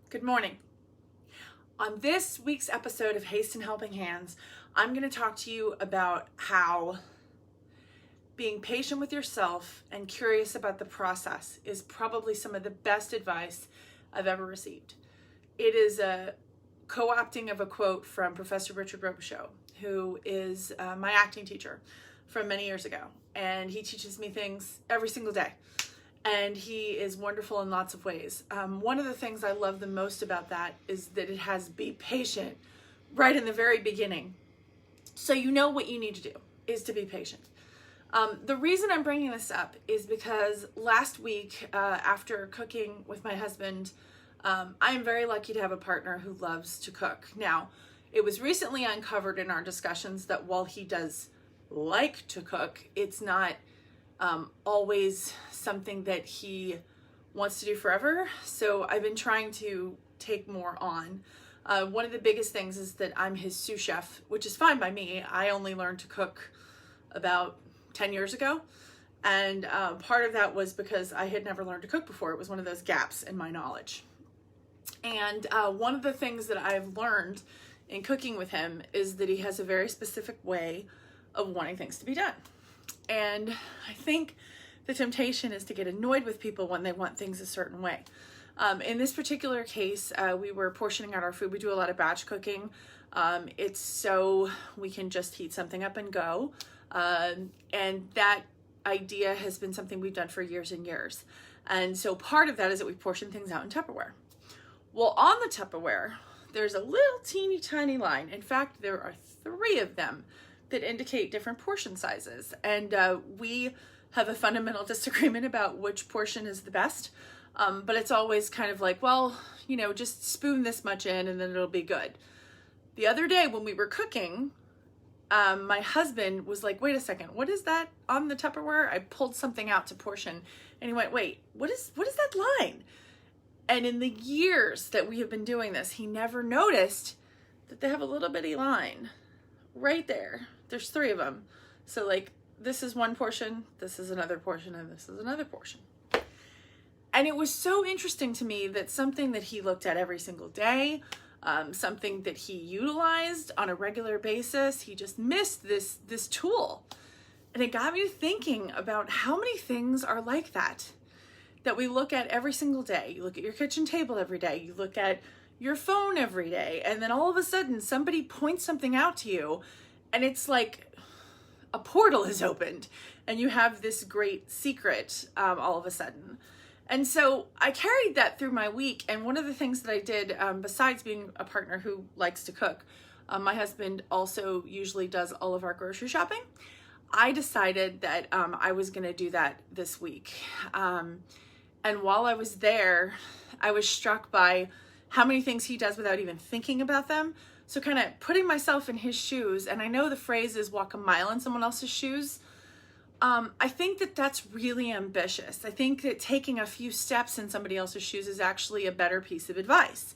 Good morning. On this week's episode of Haston Helping Hands, I'm going to talk to you about how being patient with yourself and curious about the process is probably some of the best advice I've ever received. It is a co-opting of a quote from Professor Richard Robichaud, who is my acting teacher from many years ago. And he teaches me things every single day. And he is wonderful in lots of ways. One of the things I love the most about that is that it has be patient right in the very beginning. So you know what you need to do is to be patient. The reason I'm bringing this up is because last week, after cooking with my husband, I am very lucky to have a partner who loves to cook. Now, it was recently uncovered in our discussions that while he does like to cook, it's not always something that he wants to do forever. So I've been trying to take more on. One of the biggest things is that I'm his sous chef, which is fine by me. I only learned to cook about 10 years ago. And part of that was because I had never learned to cook before. It was one of those gaps in my knowledge. And one of the things that I've learned in cooking with him is that he has a very specific way of wanting things to be done. And I think the temptation is to get annoyed with people when they want things a certain way. In this particular case, we were portioning out our food. We do a lot of batch cooking. It's so we can just heat something up and go. And that idea has been something we've done for years and years. And so part of that is that we portion things out in Tupperware. Well, on the Tupperware, there's a little teeny tiny line. In fact, there are 3 of them that indicate different portion sizes. And we have a fundamental disagreement about which portion is the best. But it's always kind of like, well, you know, just spoon this much in and then it'll be good. The other day when we were cooking, my husband was like, wait a second, what is that on the Tupperware? I pulled something out to portion and he went, wait, what is that line? And in the years that we have been doing this, he never noticed that they have a little bitty line right there. There's 3 of them. So like, this is one portion, this is another portion, and this is another portion. And it was so interesting to me that something that he looked at every single day, something that he utilized on a regular basis, he just missed this tool. And it got me thinking about how many things are like that we look at every single day. You look at your kitchen table every day, you look at your phone every day, and then all of a sudden somebody points something out to you and it's like a portal is opened and you have this great secret all of a sudden. And so I carried that through my week. And one of the things that I did, besides being a partner who likes to cook, my husband also usually does all of our grocery shopping. I decided that I was going to do that this week. And while I was there, I was struck by how many things he does without even thinking about them. So kind of putting myself in his shoes, and I know the phrase is walk a mile in someone else's shoes. I think that that's really ambitious. I think that taking a few steps in somebody else's shoes is actually a better piece of advice,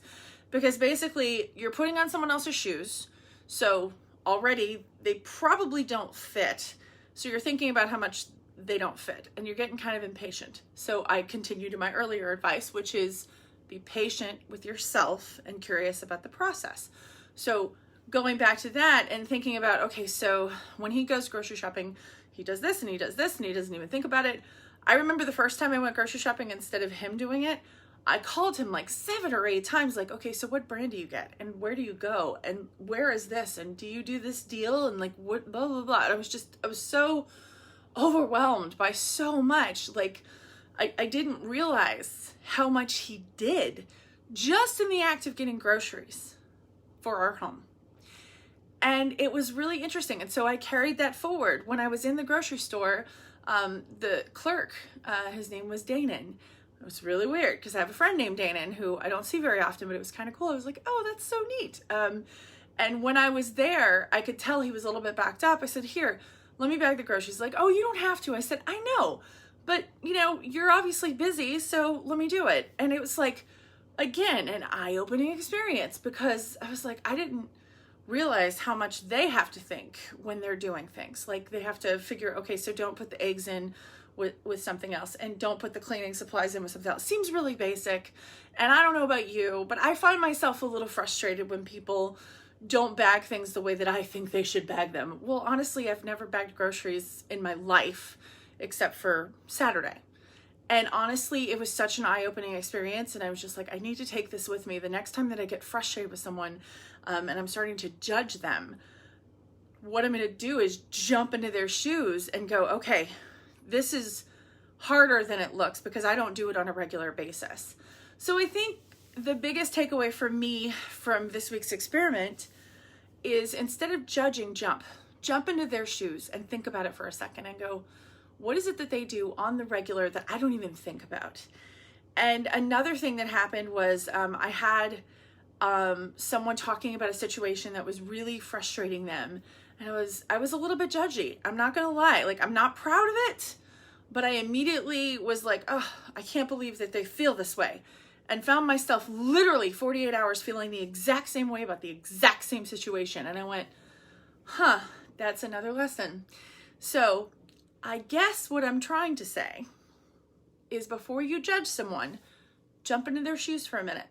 because basically you're putting on someone else's shoes. So already they probably don't fit. So you're thinking about how much they don't fit and you're getting kind of impatient. So I continue to my earlier advice, which is be patient with yourself and curious about the process. So going back to that and thinking about, okay, so when he goes grocery shopping, he does this and he does this and he doesn't even think about it. I remember the first time I went grocery shopping, instead of him doing it, I called him like 7 or 8 times, like, okay, so what brand do you get? And where do you go? And where is this? And do you do this deal? And like, what, blah, blah, blah. And I was so overwhelmed by so much. Like, I didn't realize how much he did just in the act of getting groceries for our home. And it was really interesting. And so I carried that forward. When I was in the grocery store, the clerk, his name was Danon. It was really weird because I have a friend named Danon who I don't see very often, but it was kind of cool. I was like, oh, that's so neat. And when I was there, I could tell he was a little bit backed up. I said, here, let me bag the groceries. He's like, oh, you don't have to. I said, I know, but you know, you're obviously busy, so let me do it. And it was like, again, an eye-opening experience, because I was like, I didn't realize how much they have to think when they're doing things. Like they have to figure, okay, so don't put the eggs in with something else, and don't put the cleaning supplies in with something else. Seems really basic, and I don't know about you, but I find myself a little frustrated when people don't bag things the way that I think they should bag them. Well, honestly, I've never bagged groceries in my life except for Saturday. And honestly, it was such an eye-opening experience, and I was just like, I need to take this with me the next time that I get frustrated with someone and I'm starting to judge them. What I'm going to do is jump into their shoes and go, okay, this is harder than it looks because I don't do it on a regular basis. So I think the biggest takeaway for me from this week's experiment is, instead of judging, jump into their shoes and think about it for a second and go, what is it that they do on the regular that I don't even think about? And another thing that happened was I had someone talking about a situation that was really frustrating them. And I was a little bit judgy. I'm not going to lie. Like, I'm not proud of it, but I immediately was like, oh, I can't believe that they feel this way. And found myself literally 48 hours feeling the exact same way about the exact same situation. And I went, huh, that's another lesson. So I guess what I'm trying to say is, before you judge someone, jump into their shoes for a minute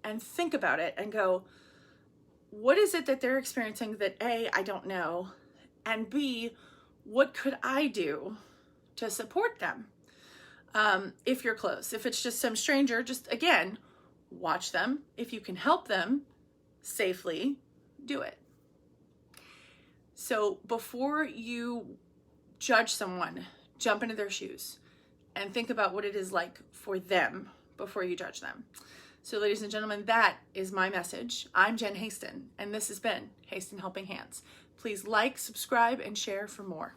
and think about it and go, what is it that they're experiencing that A, I don't know, and B, what could I do to support them? If you're close. If it's just some stranger, just, again, watch them. If you can help them safely, do it. So before you judge someone, jump into their shoes and think about what it is like for them before you judge them. So ladies and gentlemen, that is my message. I'm Jen Haston, and this has been Haston Helping Hands. Please like, subscribe, and share for more.